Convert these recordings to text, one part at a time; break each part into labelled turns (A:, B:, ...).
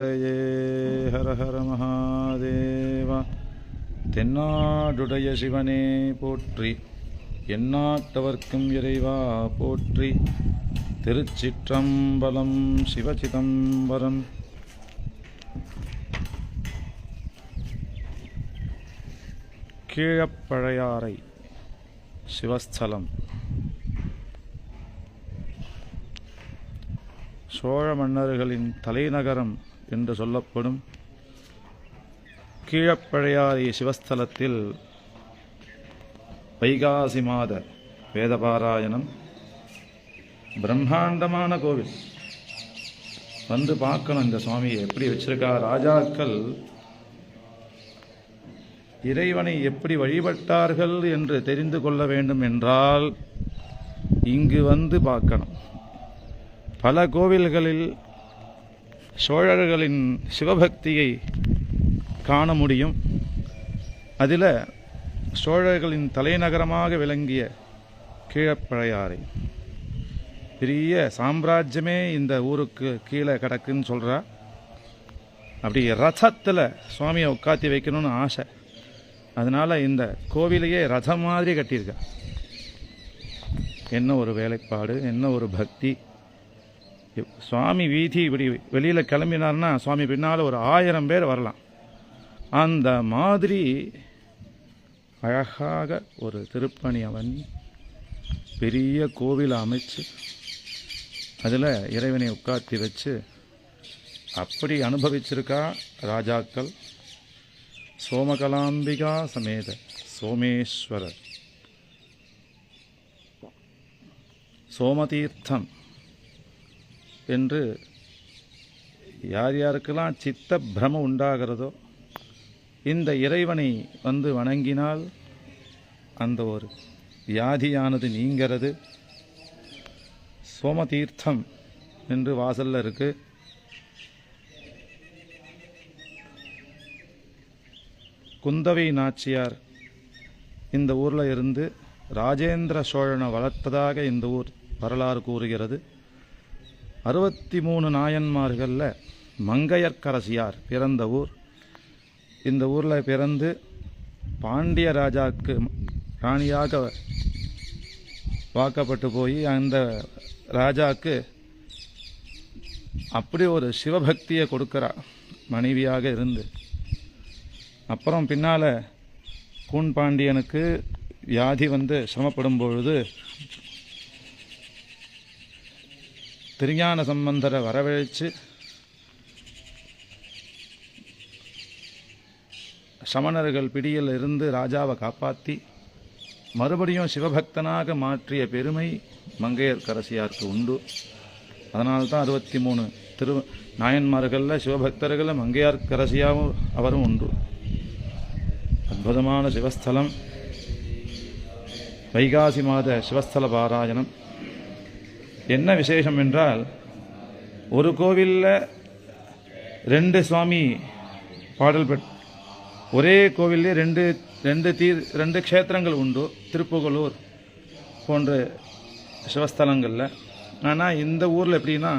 A: ஹர ஹர மகாதேவா. தென்னாடுடைய சிவனே போற்றி, எந்நாட்டவர்க்கும் இறைவா போற்றி. திருச்சிற்றம்பலம். சிவசிதம்பரம். கீழப்பழையாறை சிவஸ்தலம். சோழ மன்னர்களின் தலைநகரம் என்று சொல்லப்படும் கீழப்பழையாறை சிவஸ்தலத்தில் வைகாசி மாத வேதபாராயணம். பிரம்மாண்டமான கோவில். வந்து பார்க்கணும் இந்த சுவாமியை எப்படி வச்சிருக்கா. ராஜாக்கள் இறைவனை எப்படி வழிபட்டார்கள் என்று தெரிந்து கொள்ள வேண்டும் என்றால் இங்கு வந்து பார்க்கணும். பல கோவில்களில் சோழர்களின் சிவபக்தியை காண முடியும். அதில் சோழர்களின் தலைநகரமாக விளங்கிய கீழப்பழையாறை, பெரிய சாம்ராஜ்யமே இந்த ஊருக்கு கீழே கிடக்குன்னு சொல்கிறா. அப்படி ரதத்தில் சுவாமியை உட்காத்தி வைக்கணும்னு ஆசை. அதனால் இந்த கோவிலையே ரதம் மாதிரி கட்டியிருக்கா. என்ன ஒரு வேலைப்பாடு, என்ன ஒரு பக்தி. சுவாமி வீதி இப்படி வெளியில் கிளம்பினார்னா சுவாமி பின்னால் ஒரு 1000 பேர் வரலாம். அந்த மாதிரி அழகாக ஒரு திருப்பணி பண்ணி பெரிய கோவிலை அமைச்சு அதில் இறைவனை உட்காத்தி வச்சு அப்படி அனுபவிச்சிருக்கா ராஜாக்கள். சோமகலாம்பிகா சமேத சோமேஸ்வரர், சோமதீர்த்தம் என்று யார் யாருக்கெல்லாம் சித்த பிரமம் உண்டாகிறதோ இந்த இறைவனை வந்து வணங்கினால் அந்த ஒரு வியாதியானது நீங்கிறது. சோமதீர்த்தம் என்று வாசல்ல இருக்கு. குந்தவை நாச்சியார் இந்த ஊரில் இருந்து ராஜேந்திர சோழனை வளர்த்ததாக இந்த ஊர் வரலாறு கூறுகிறது. 63 நாயன்மார்களில் மங்கையர்க்கரசியார் பிறந்த ஊர். இந்த ஊரில் பிறந்து பாண்டிய ராஜாவுக்கு ராணியாக வாக்கப்பட்டு போய் அந்த ராஜாவுக்கு அப்படி ஒரு சிவபக்தியை கொடுக்குறார் மனைவியாக இருந்து. அப்புறம் பின்னால் கூன் பாண்டியனுக்கு வியாதி வந்து சிரமப்படும் பொழுது திருஞான சம்பந்தரை வரவழைச்சு சமணர்கள் பிடியில் இருந்து ராஜாவை காப்பாற்றி மறுபடியும் சிவபக்தனாக மாற்றிய பெருமை மங்கையர்க்கரசியாருக்கு உண்டு. அதனால்தான் 63 நாயன்மார்களில் சிவபக்தர்களில் மங்கையர்க்கரசியாவும் அவரும் உண்டு. அற்புதமான சிவஸ்தலம். வைகாசி மாத சிவஸ்தல பாராயணம். என்ன விசேஷம் என்றால், ஒரு கோவிலில் 2 சுவாமி பாடல் ஒரே கோவிலே 2 க்ஷேத்திரங்கள் உண்டு. திருப்புகலூர் போன்ற சிவஸ்தலங்களில். ஆனால் இந்த ஊரில் எப்படின்னா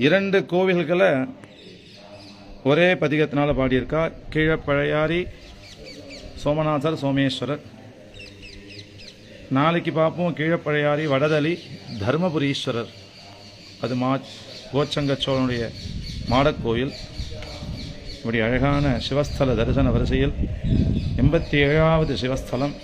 A: 2 கோவில்களை ஒரே பதிகத்தினால் பாடியிருக்கா. கீழப்பழையாறை சோமநாதர் சோமேஸ்வரர். நாளைக்கு பார்ப்போம் கீழப்பழையாறை வடதளி தர்மபுரீஸ்வரர். அது கோச்சங்க சோழனுடைய மாடக்கோயில். இப்படி அழகான சிவஸ்தல தரிசன வரிசையில் 87வது சிவஸ்தலம்.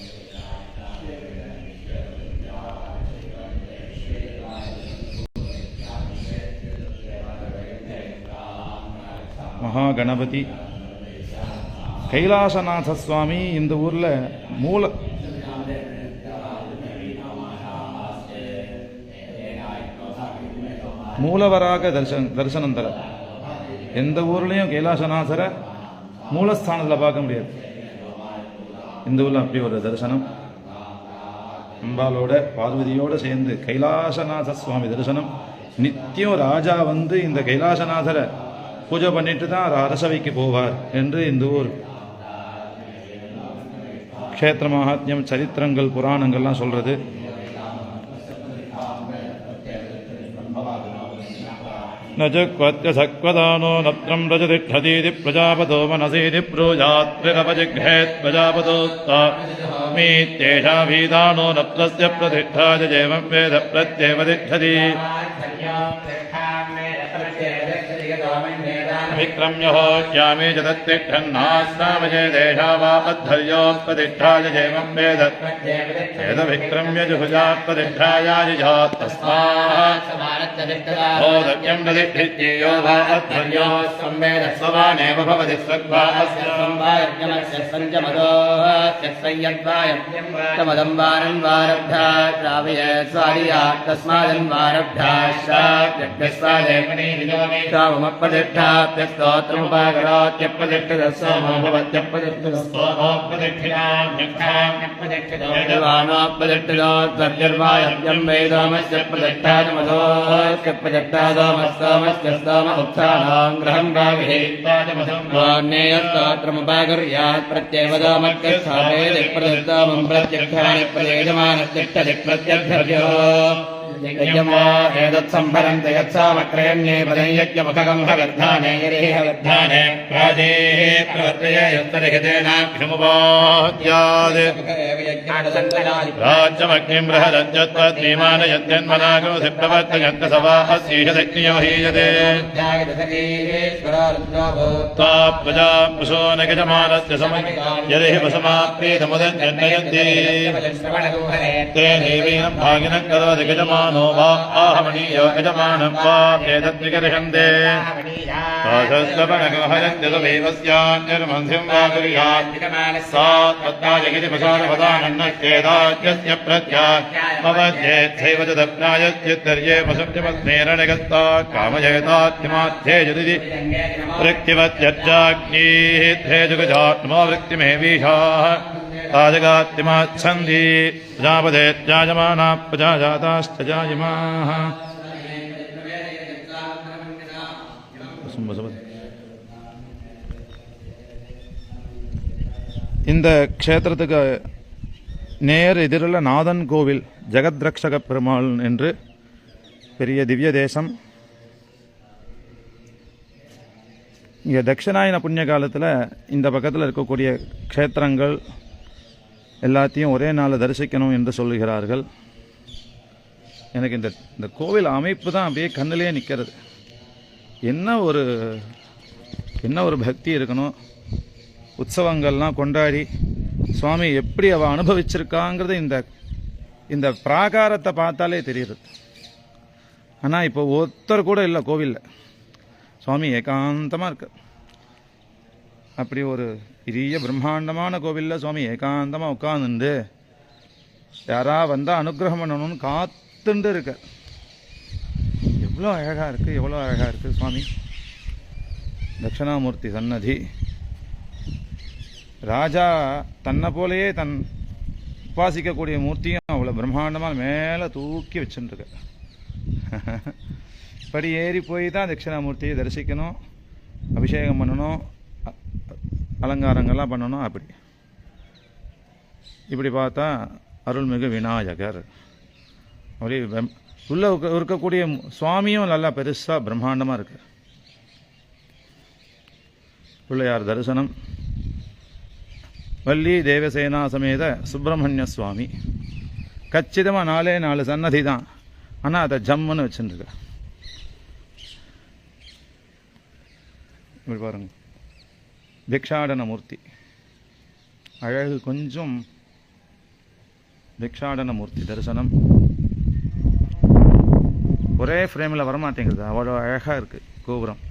A: மகாகணபதி கைலாசநாத சுவாமி இந்த ஊரில் மூலவராக தரிசனம் தர. எந்த ஊர்லேயும் கைலாசநாதரை மூலஸ்தானத்தில் பார்க்க முடியாது. இந்த ஊரில் அப்படி ஒரு தரிசனம். அம்பாலோட பார்வதியோடு சேர்ந்து கைலாசநாத சுவாமி தரிசனம். நித்தியம் ராஜா வந்து இந்த கைலாசநாதரை பூஜை பண்ணிட்டு தான் அரசவைக்கு போவார் என்று இந்த ஊர் க்ஷேத்திர மகாத்மியம், சரித்திரங்கள், புராணங்கள்லாம் சொல்றது. न जुक्वत्य सक्वदानो नत्रं रजतिष्ठतीति प्रजापतो मनसीति ब्रूजात्रिरपजिघ्रेत् प्रजापतोक्तामीत्येषा भीदानो नत्रस्य प्रतिष्ठा जैवं वेद प्रत्येव तिष्ठति विक्रम्य होष्यामि च तत्तिष्ठन्नाश्रामये देशा वा अद्धर्योपतिष्ठाय जैवं वेद वेदविक्रम्य जुहुजात्पतिष्ठायाजिजात् तस्मात् बोधव्यं प्रतिष्ठित्यो वा अद्धर्यो संवेद स्ववानेव भवति स्वग्वा अस्य संवायज्ञमस्य सञ्जमदोऽस्य संयद्वायं वारं वारब्धा श्रावये स्वादियात् तस्मादन्वारब्धा श्राव्यस्वादेवनी श्रावमप्रतिष्ठाप्यस्तोत्रमुपाकरोत्यप्रतिष्ठितः भवत्यप्रतिष्ठितोत्तर्यर्वायव्यं वेदोमस्य प्रतिष्ठादमधोस्य प्रतिष्ठादोमस्तोमस्य स्तोम उत्थानां ग्रहं वागहेयस्तोत्रमुपाकर्यात् प्रत्येवदोमत्यस्थापेदि प्रतिष्ठामं प्रत्यक्षाणि प्रत्ययजमानतिष्ठति प्रत्यर्थर्यो एतत्सम्भरन्ति यत्सामक्रयण्ये पदयज्ञमुखगं हवर्धाने गिरिः हवर्धाने प्राजेः प्रवर्तये यत्तरिहितेनाक्षमुपाद्यात् राज्यमग्निं बृहदञ्जत्वद्विमानयत्यन्मनागोधि प्रवर्तयन्तसवा अस्यैषदग्नियो हीयते ता प्रजां पुशो न गजमानस्य समं यदिहि वसमाप्रीतमुदन्यन्नयन्ति ते देवीनं भागिनं करोति गजमानो वा आहमनीयो यजमानं वा एतद्विकर्षन्ते हरन्ति समेवस्यान्निर्मन्धिं वा कुर्यात् सा तद्दायगिरिपसारपदानन्नश्चेदाज्यस्य प्रत्याभवद्येच्छैव च दप्रायच्चित्तर्ये वसुप्तिमग्नेरणगत्ता कामयेतात्माध्ये यदि वृत्तिवत्यज्जाग्नीः जुगजात्मा वृत्तिमेवीषाः ताजगात्तिमाच्छन्ति प्रजापते जायमाना प्रजा जाताश्च जायमाः இந்த க்ஷேத்திரத்துக்கு நேர் எதிரில் நாதன் கோவில் ஜெகத்ரக்ஷக பெருமாள் என்று பெரிய திவ்ய தேசம். இங்கே தட்சிணாயன புண்ணிய காலத்தில் இந்த பக்கத்தில் இருக்கக்கூடிய க்ஷேத்திரங்கள் எல்லாத்தையும் ஒரே நாளில் தரிசிக்கணும் என்று சொல்லுகிறார்கள். எனக்கு இந்த கோவில் அமைப்பு தான் அப்படியே கண்ணிலே நிற்கிறது. என்ன ஒரு பக்தி இருக்கணும். உற்சவங்கள்லாம் கொண்டாடி சுவாமி எப்படி அவ அனுபவிச்சிருக்காங்கிறது இந்த பிராகாரத்தை பார்த்தாலே தெரியுது. ஆனால் இப்போ ஒருத்தர் கூட இல்லை கோவிலில். சுவாமி ஏகாந்தமாக இருக்கு. அப்படி ஒரு பெரிய பிரம்மாண்டமான கோவிலில் சுவாமி ஏகாந்தமாக உட்காந்துண்டு யாரா வந்தால் அனுகிரகம் பண்ணணும்னு காத்துண்டு இருக்க. எவ்வளோ அழகாக இருக்குது, எவ்வளோ அழகாக இருக்குது சுவாமி. தட்சிணாமூர்த்தி சன்னதி. ராஜா தன்னை போலேயே தன் உபாசிக்கக்கூடிய மூர்த்தியும் அவ்வளோ பிரம்மாண்டமாக மேலே தூக்கி வச்சுட்டுருக்க. படி ஏறி போய் தான் தட்சிணாமூர்த்தியை தரிசிக்கணும், அபிஷேகம் பண்ணணும், அலங்காரங்கள்லாம் பண்ணணும். இப்படி பார்த்தா அருள்மிகு விநாயகர். அப்படியே உள்ள இருக்கக்கூடிய சுவாமியும் நல்லா பெருசாக பிரம்மாண்டமாக இருக்கு. பிள்ளையார் தரிசனம். வள்ளி தேவசேனா சமேத சுப்பிரமணிய சுவாமி. கச்சிதமாக 4 சன்னதி தான், ஆனால் அதை ஜம்முன்னு வச்சுருக்க. இப்படி பாருங்க, பிக்ஷாடன மூர்த்தி அழகு. கொஞ்சம் பிக்ஷாடன மூர்த்தி தரிசனம் ஒரே ஃப்ரேமில் வரமாட்டேங்குது, அவ்வளோ அழகாக இருக்குது கோபுரம்.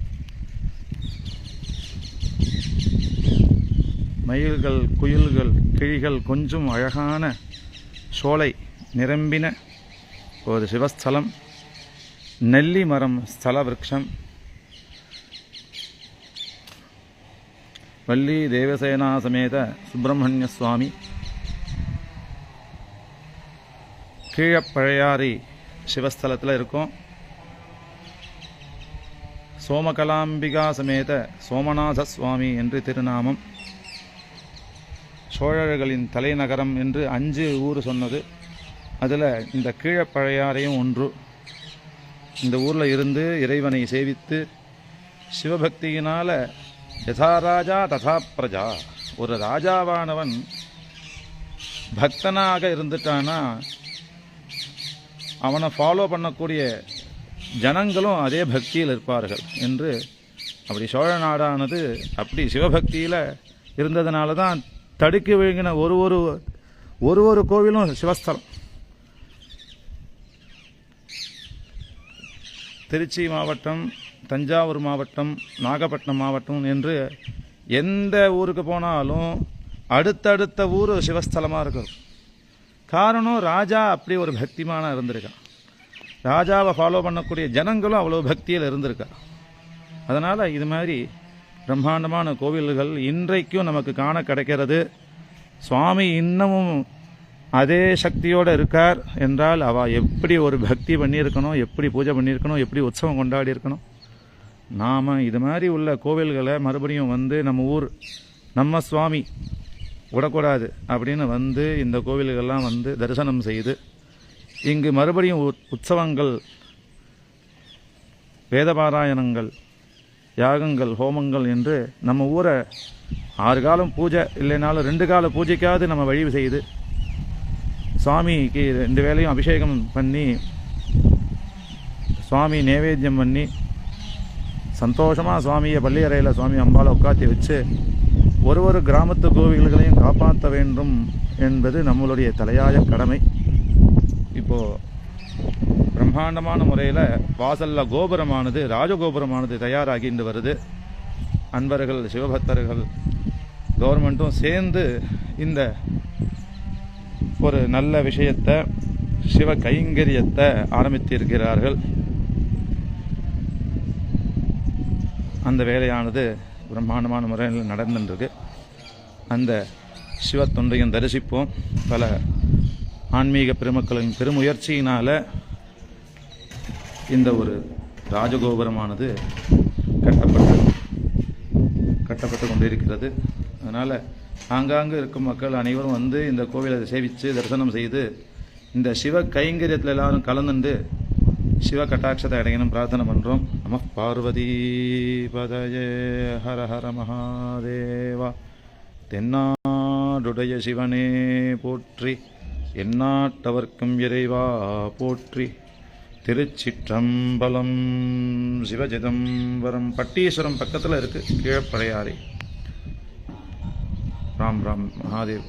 A: மயில்கள், குயில்கள், கிழிகள், கொஞ்சம் அழகான சோலை நிரம்பின ஒரு சிவஸ்தலம். நெல்லி மரம் ஸ்தல விருட்சம். வள்ளி தேவசேனா சமேத சுப்பிரமணிய சுவாமி. கீழப்பழையாரி சிவஸ்தலத்தில் இருக்கும். சோமகலாம்பிகா சமேத சோமநாத சுவாமி என்று திருநாமம். சோழர்களின் தலைநகரம் என்று 5 ஊர் சொன்னது. அதில் இந்த கீழப்பழையாறையும் ஒன்று. இந்த ஊரில் இருந்து இறைவனை சேவித்து சிவபக்தியினால் யதா ராஜா ததா பிரஜா, ஒரு ராஜாவானவன் பக்தனாக இருந்துட்டானா அவனை ஃபாலோ பண்ணக்கூடிய ஜனங்களும் அதே பக்தியில் இருப்பார்கள் என்று. அப்படி சோழ நாடானது அப்படி சிவபக்தியில் இருந்ததுனால தான் தடுக்கி விழுங்கின ஒரு கோவிலும் சிவஸ்தலம். திருச்சி மாவட்டம், தஞ்சாவூர் மாவட்டம், நாகப்பட்டினம் மாவட்டம் என்று எந்த ஊருக்கு போனாலும் அடுத்தடுத்த ஊர் சிவஸ்தலமாக இருக்கும். காரணம், ராஜா அப்படி ஒரு பக்திமான இருந்திருக்கான். ராஜாவை ஃபாலோ பண்ணக்கூடிய ஜனங்களும் அவ்வளோ பக்தியில் இருந்திருக்கா. அதனால் இது மாதிரி பிரம்மாண்டமான கோவில்கள் இன்றைக்கும் நமக்கு காண கிடைக்கிறது. சுவாமி இன்னமும் அதே சக்தியோடு இருக்கார் என்றால் அவள் எப்படி ஒரு பக்தி பண்ணியிருக்கணும், எப்படி பூஜை பண்ணியிருக்கணும், எப்படி உற்சவம் கொண்டாடி இருக்கணும். நாம் இது மாதிரி உள்ள கோவில்களை மறுபடியும் வந்து நம்ம ஊர் நம்ம சுவாமி விடக்கூடாது அப்படின்னு வந்து இந்த கோவில்கள்லாம் வந்து தரிசனம் செய்து இங்கு மறுபடியும் உற்சவங்கள், வேதபாராயணங்கள், யாகங்கள், ஹோமங்கள் என்று நம்ம ஊரை 6 காலம் பூஜை இல்லைனாலும் 2 கால பூஜைக்காவது நம்ம வழி செய்து சுவாமிக்கு 2 வேளையும் அபிஷேகம் பண்ணி சுவாமி நைவேத்தியம் பண்ணி சந்தோஷமாக சுவாமியை பள்ளியறையில் சுவாமி அம்பாவை உட்காத்தி வச்சு ஒரு கிராமத்து கோவில்களையும் காப்பாற்ற வேண்டும் என்பது நம்மளுடைய தலையாய கடமை. இப்போது பிரம்மாண்டமான முறையில் வாசலில் கோபுரமானது, ராஜகோபுரமானது தயாராகிட்டு வருது. அன்பர்கள், சிவபக்தர்கள், கவர்மெண்ட்டும் சேர்ந்து இந்த ஒரு நல்ல விஷயத்தை, சிவ கைங்கரியத்தை ஆரம்பித்திருக்கிறார்கள். அந்த வேலையானது பிரம்மாண்டமான முறையில் நடந்துருக்கு. அந்த சிவ தொண்டையும் தரிசிப்போம். பல ஆன்மீக பெருமக்களின் பெருமுயற்சியினால் இந்த ஒரு ராஜகோபுரமானது கட்டப்பட்டு கொண்டிருக்கிறது. அதனால் ஆங்காங்கு இருக்கும் மக்கள் அனைவரும் வந்து இந்த கோவிலை சேவித்து தரிசனம் செய்து இந்த சிவ கைங்கரியத்தில் எல்லாரும் கலந்துண்டு சிவ கட்டாட்சத்தை அடையணும் பிரார்த்தனை பண்ணுறோம். நம பார்வதி பதயே ஹர ஹர மகாதேவா. தென்னாடுடைய சிவனே போற்றி, எந்நாட்டவர்க்கும் இறைவா போற்றி. திருச்சிற்றம்பலம். சிவசிதம்பரம் பட்டீஸ்வரம் பக்கத்தில் இருக்குது, கீழப்பழையாறை. ராம் ராம் மகாதேவ்.